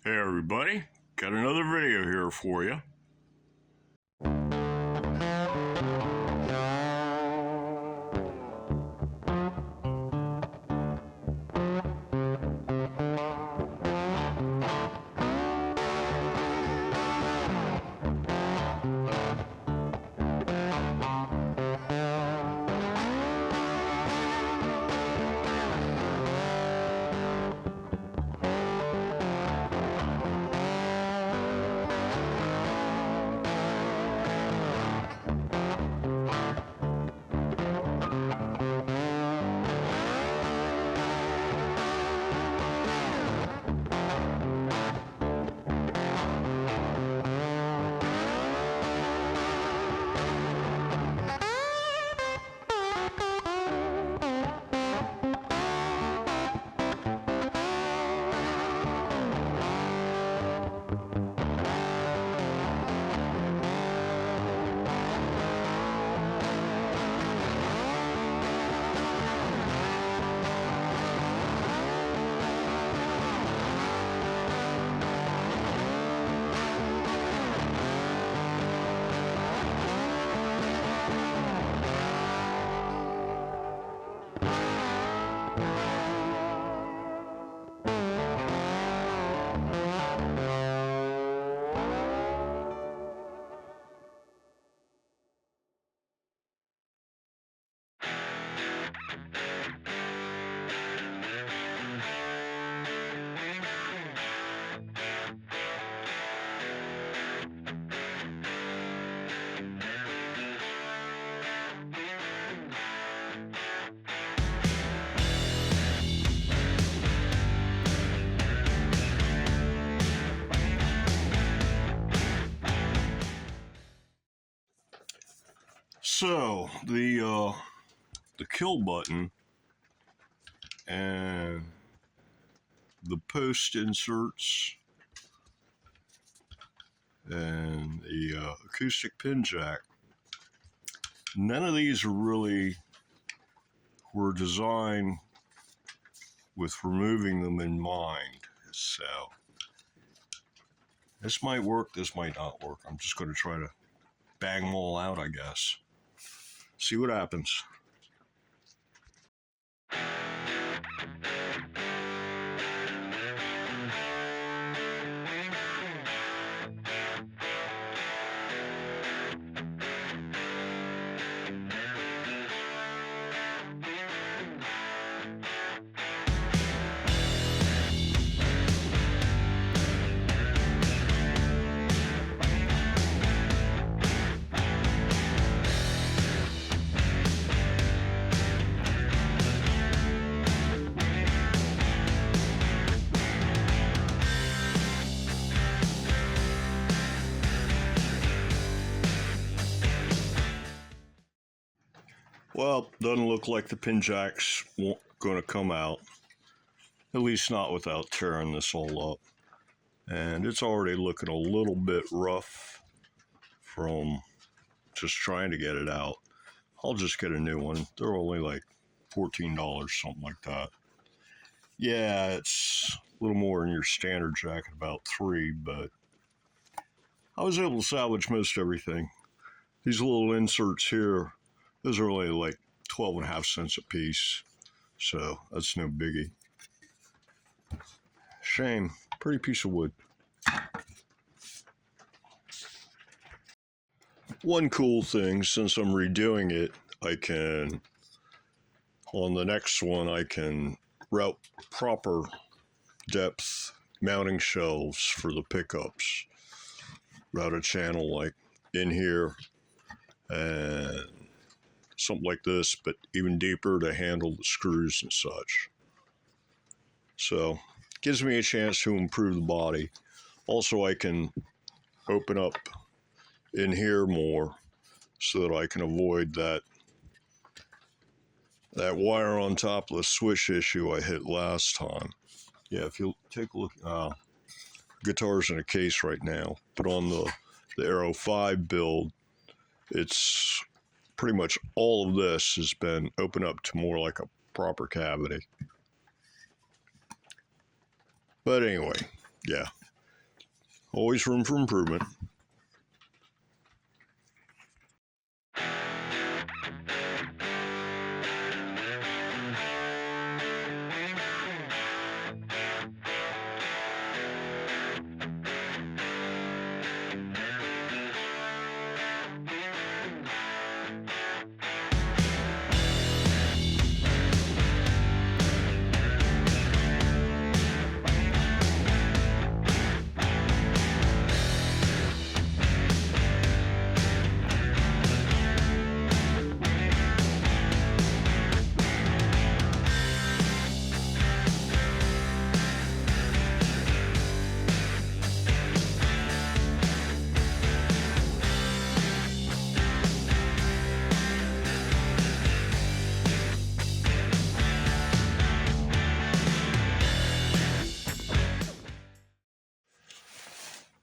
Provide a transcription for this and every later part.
Hey everybody, got another video here for you. So the kill button and the post inserts and the acoustic pin jack, none of these really were designed with removing them in mind. So this might work, this might not work. I'm just going to try to bang them all out, I guess. See what happens. Well, doesn't look like the pin jack's going to come out, at least not without tearing this all up. And it's already looking a little bit rough from just trying to get it out. I'll just get a new one. They're only like $14, something like that. Yeah, it's a little more than your standard jack, about $3, but I was able to salvage most everything. These little inserts here, those are only like 12.5 cents a piece, so that's no biggie. Shame. Pretty piece of wood. One cool thing, since I'm redoing it, I can, on the next one, I can route proper depth mounting shelves for the pickups. Route a channel like in here and something like this, but even deeper to handle the screws and such. So gives me a chance to improve the body. Also, I can open up in here more so that I can avoid that wire on top of the switch issue I hit last time. Yeah, if you take a look, guitar's in a case right now, but on the Aero 5 build, it's pretty much all of this has been opened up to more like a proper cavity. But anyway, yeah, Always room for improvement.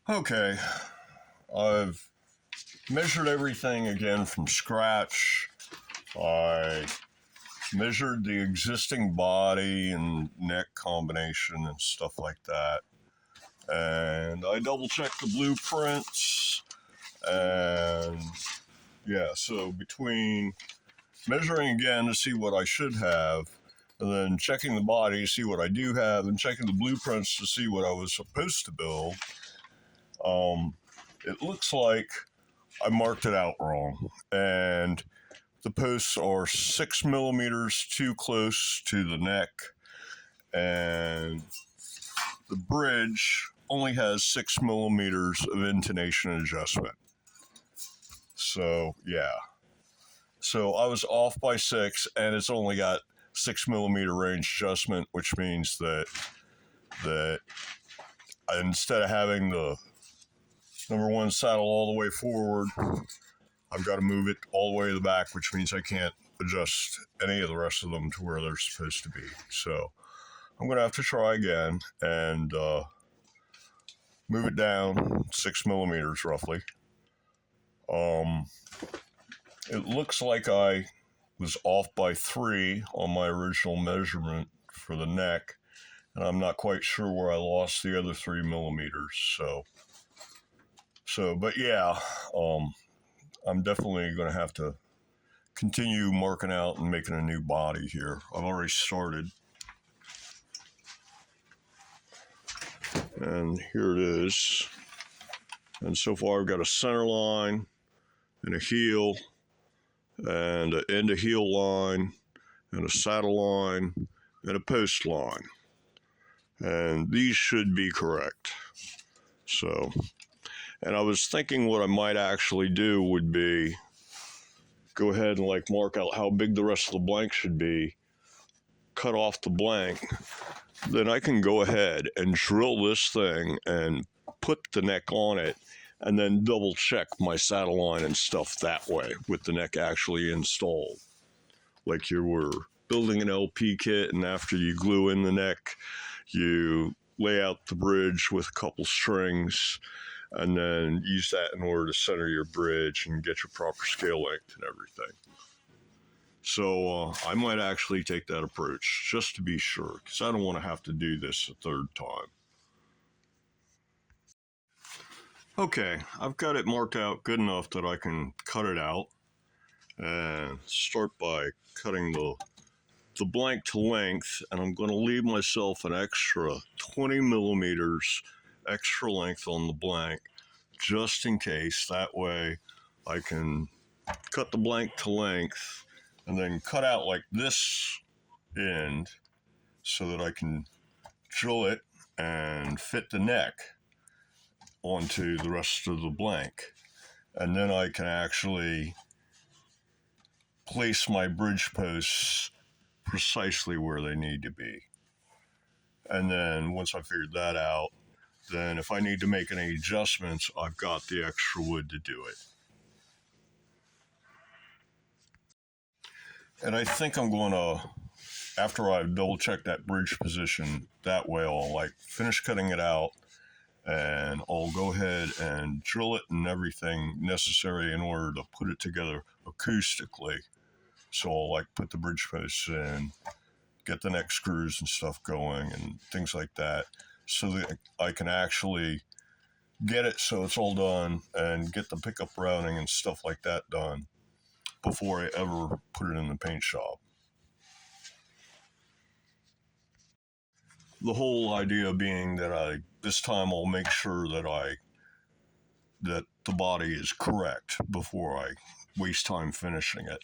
Okay, I've measured everything again from scratch. I measured the existing body and neck combination and stuff like that. And I double checked the blueprints. And yeah, so between measuring again to see what I should have, and then checking the body to see what I do have, and checking the blueprints to see what I was supposed to build, it looks like I marked it out wrong. And the posts are 6 millimeters too close to the neck, and the bridge only has 6 millimeters of intonation adjustment. So, yeah. So I was off by 6, and it's only got 6 millimeter range adjustment, which means that instead of having the number one saddle all the way forward, I've got to move it all the way to the back, which means I can't adjust any of the rest of them to where they're supposed to be. So I'm going to have to try again and move it down 6 millimeters roughly. It looks like I was off by 3 on my original measurement for the neck, and I'm not quite sure where I lost the other 3 millimeters. But yeah, I'm definitely going to have to continue marking out and making a new body here. I've already started. And here it is. And so far I've got a center line and a heel and an end of heel line and a saddle line and a post line. And these should be correct. So, and I was thinking what I might actually do would be go ahead and like mark out how big the rest of the blank should be, cut off the blank, then I can go ahead and drill this thing and put the neck on it, and then double check my saddle line and stuff that way with the neck actually installed. Like you were building an LP kit, and after you glue in the neck, you lay out the bridge with a couple strings and then use that in order to center your bridge and get your proper scale length and everything. So I might actually take that approach just to be sure, because I don't want to have to do this a third time. Okay, I've got it marked out good enough that I can cut it out and start by cutting the blank to length, and I'm going to leave myself an extra 20 millimeters extra length on the blank just in case. That way I can cut the blank to length and then cut out like this end so that I can drill it and fit the neck onto the rest of the blank. And then I can actually place my bridge posts precisely where they need to be. And then once I figured that out, then if I need to make any adjustments, I've got the extra wood to do it. And I think I'm going to, after I've double checked that bridge position, that way I'll like finish cutting it out, and I'll go ahead and drill it and everything necessary in order to put it together acoustically. So I'll like put the bridge posts in, get the neck screws and stuff going and things like that, so that I can actually get it so it's all done and get the pickup routing and stuff like that done before I ever put it in the paint shop. The whole idea being that this time I'll make sure that the body is correct before I waste time finishing it.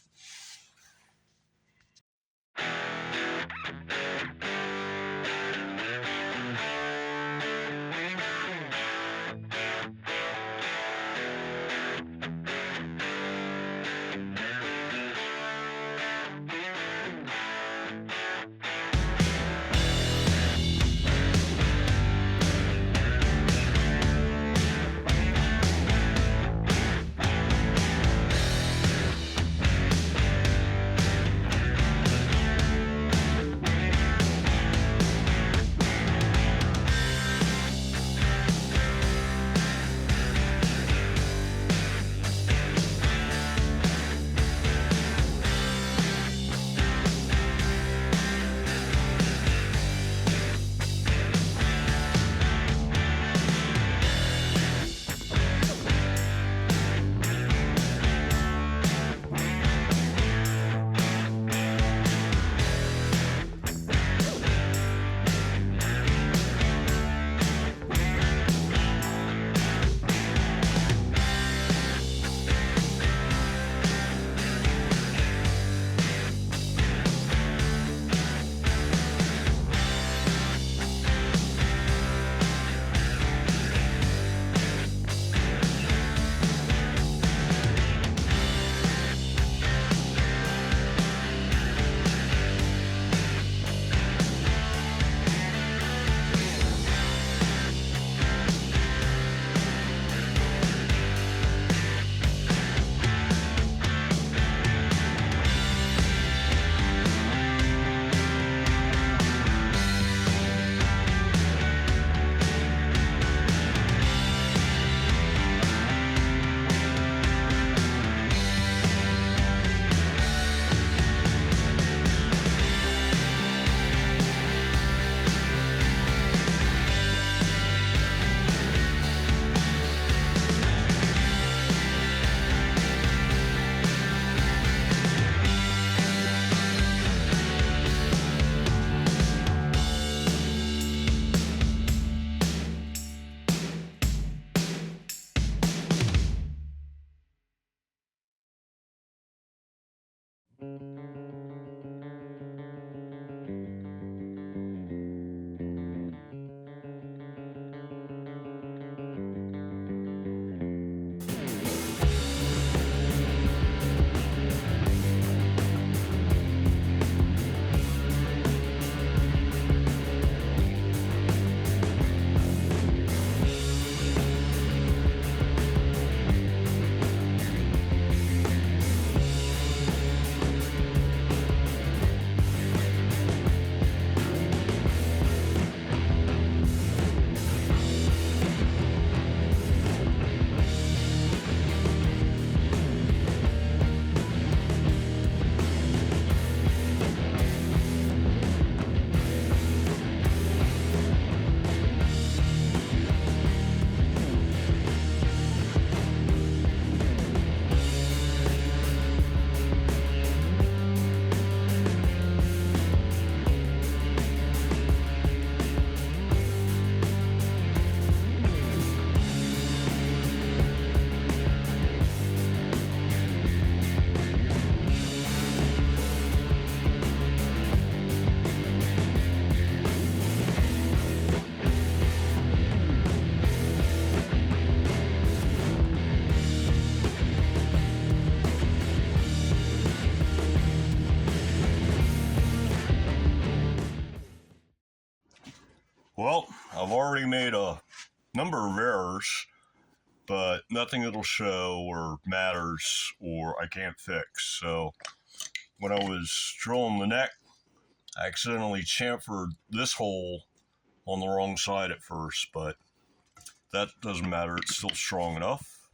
Well, I've already made a number of errors, but nothing that'll show or matters or I can't fix. So when I was drilling the neck, I accidentally chamfered this hole on the wrong side at first, but that doesn't matter. It's still strong enough.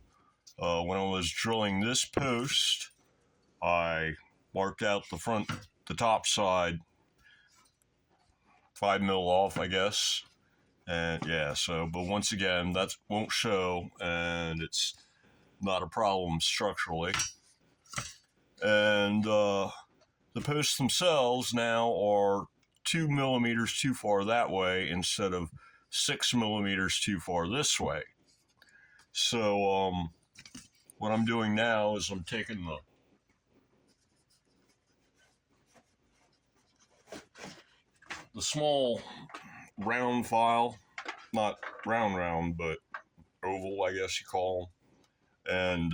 When I was drilling this post, I marked out the top side, 5 mil off, I guess, And yeah, so, but once again, that won't show, and it's not a problem structurally. And the posts themselves now are 2 millimeters too far that way instead of 6 millimeters too far this way. So what I'm doing now is I'm taking the small round file, not round, but oval, I guess you call them,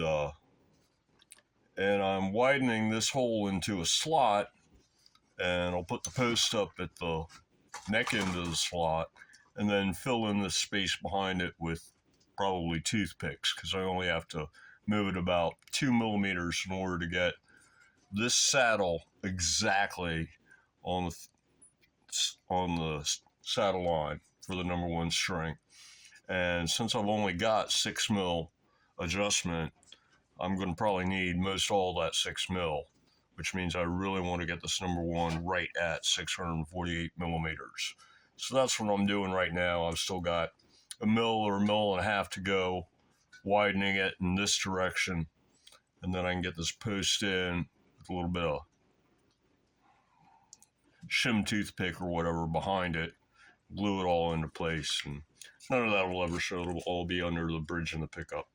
and I'm widening this hole into a slot, and I'll put the post up at the neck end of the slot, and then fill in the space behind it with probably toothpicks, because I only have to move it about 2 millimeters in order to get this saddle exactly on the saddle line for the number one string. And since I've only got 6 mil adjustment, I'm going to probably need most all that 6 mil, which means I really want to get this number one right at 648 millimeters. So that's what I'm doing right now. I've still got a mil or a mil and a half to go, widening it in this direction, and then I can get this post in with a little bit of shim toothpick or whatever behind it, glue it all into place, and none of that will ever show. It'll all be under the bridge and the pickup.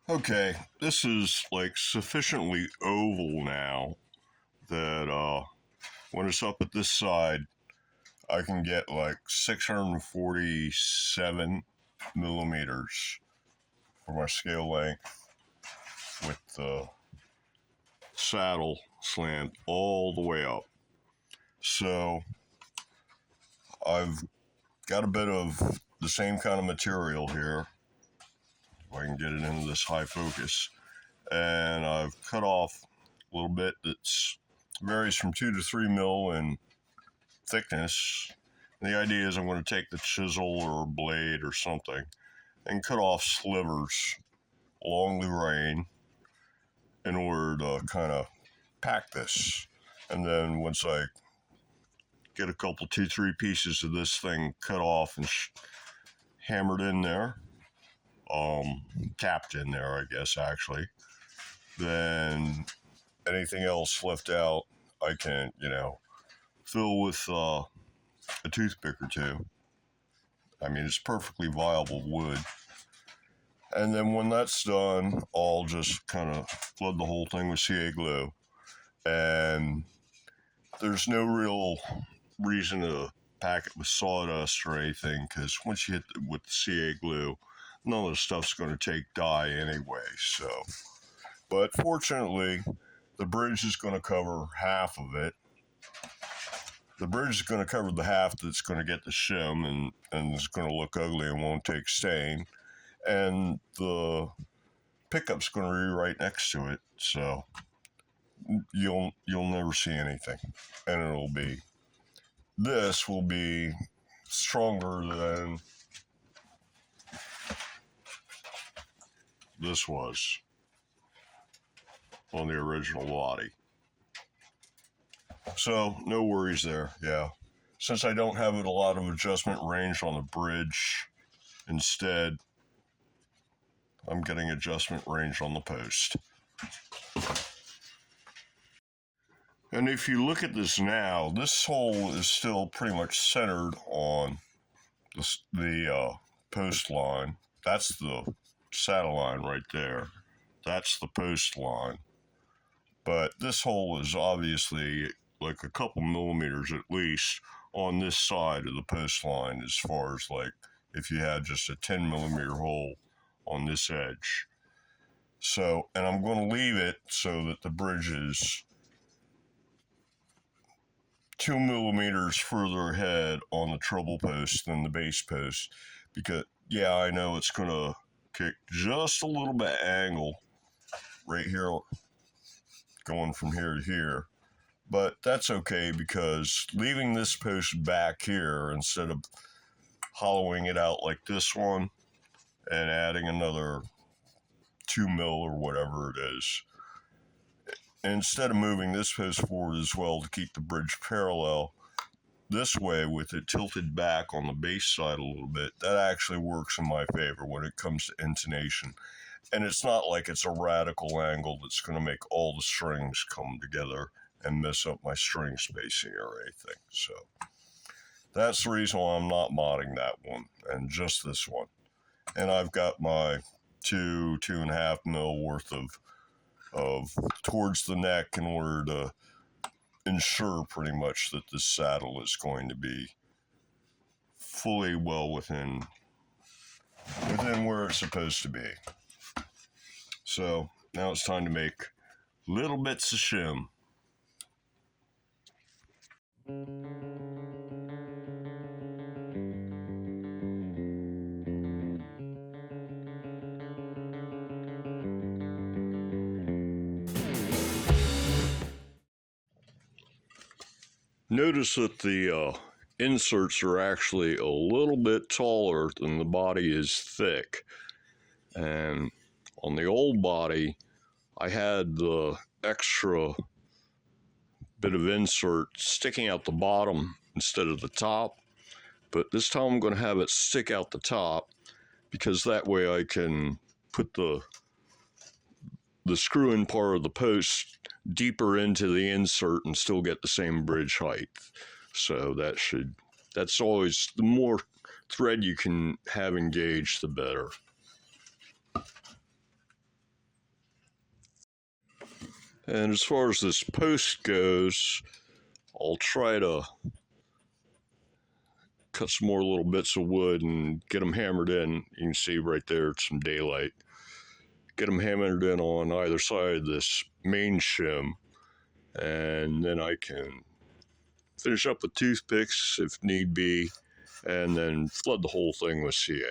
Okay, this is like sufficiently oval now that when it's up at this side, I can get like 647 millimeters for my scale length with the saddle slant all the way up. So I've got a bit of the same kind of material here. If I can get it into this high focus. And I've cut off a little bit that's varies from 2 to 3 mil in thickness. And the idea is I'm going to take the chisel or blade or something and cut off slivers along the grain in order to kind of pack this. And then once I get a couple, 2-3 pieces of this thing cut off and hammered in there, tapped in there, I guess, actually, then anything else left out, I can, fill with a toothpick or two. I mean, it's perfectly viable wood. And then when that's done, I'll just kind of flood the whole thing with CA glue. And there's no real reason to pack it with sawdust or anything, because once you hit it with the CA glue, none of the stuff's going to take dye anyway. So, but fortunately, the bridge is going to cover half of it. The bridge is going to cover the half that's going to get the shim and it's going to look ugly and won't take stain. And the pickup's going to be right next to it, so you'll never see anything. And this will be stronger than this was on the original body. So no worries there, yeah. Since I don't have a lot of adjustment range on the bridge, instead I'm getting adjustment range on the post. And if you look at this now, this hole is still pretty much centered on the post line. That's the saddle line right there. That's the post line. But this hole is obviously like a couple millimeters at least on this side of the post line, as far as like if you had just a 10 millimeter hole on this edge. So, and I'm going to leave it so that the bridge is 2 millimeters further ahead on the treble post than the base post, because yeah, I know it's going to kick just a little bit angle right here, going from here to here, but that's okay, because leaving this post back here instead of hollowing it out like this one and adding another 2 mil or whatever it is, and instead of moving this post forward as well to keep the bridge parallel this way with it tilted back on the base side a little bit, that actually works in my favor when it comes to intonation. And it's not like it's a radical angle that's going to make all the strings come together and mess up my string spacing or anything. So that's the reason why I'm not modding that one and just this one. And I've got my 2.5 mil worth of towards the neck in order to ensure pretty much that this saddle is going to be fully well within where it's supposed to be. So now it's time to make little bits of shim. Notice that the inserts are actually a little bit taller than the body is thick. And on the old body, I had the extra bit of insert sticking out the bottom instead of the top. But this time I'm going to have it stick out the top, because that way I can put the screw-in part of the post deeper into the insert and still get the same bridge height. So that's always, the more thread you can have engaged, the better. And as far as this post goes, I'll try to cut some more little bits of wood and get them hammered in. You can see right there, it's some daylight. Get them hammered in on either side of this main shim, and then I can finish up with toothpicks if need be, and then flood the whole thing with CA.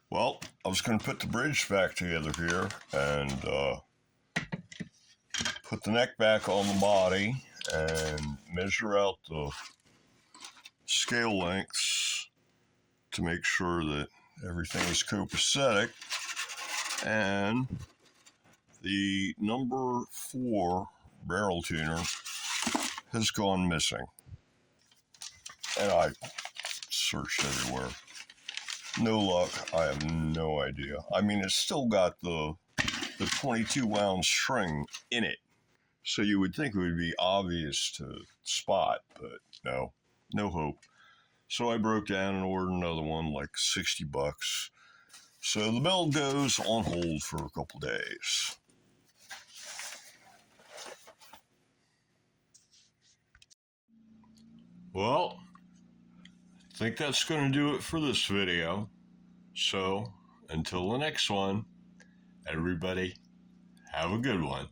Well, I was going to put the bridge back together here and put the neck back on the body and measure out the scale lengths to make sure that everything is copacetic. And the number 4 barrel tuner has gone missing. And I searched everywhere. No luck. I have no idea. I mean, it's still got the 22 wound string in it, so you would think it would be obvious to spot, but no hope. So I broke down and ordered another one, like $60. So the build goes on hold for a couple days. Well, I think that's going to do it for this video. So, until the next one, everybody, have a good one.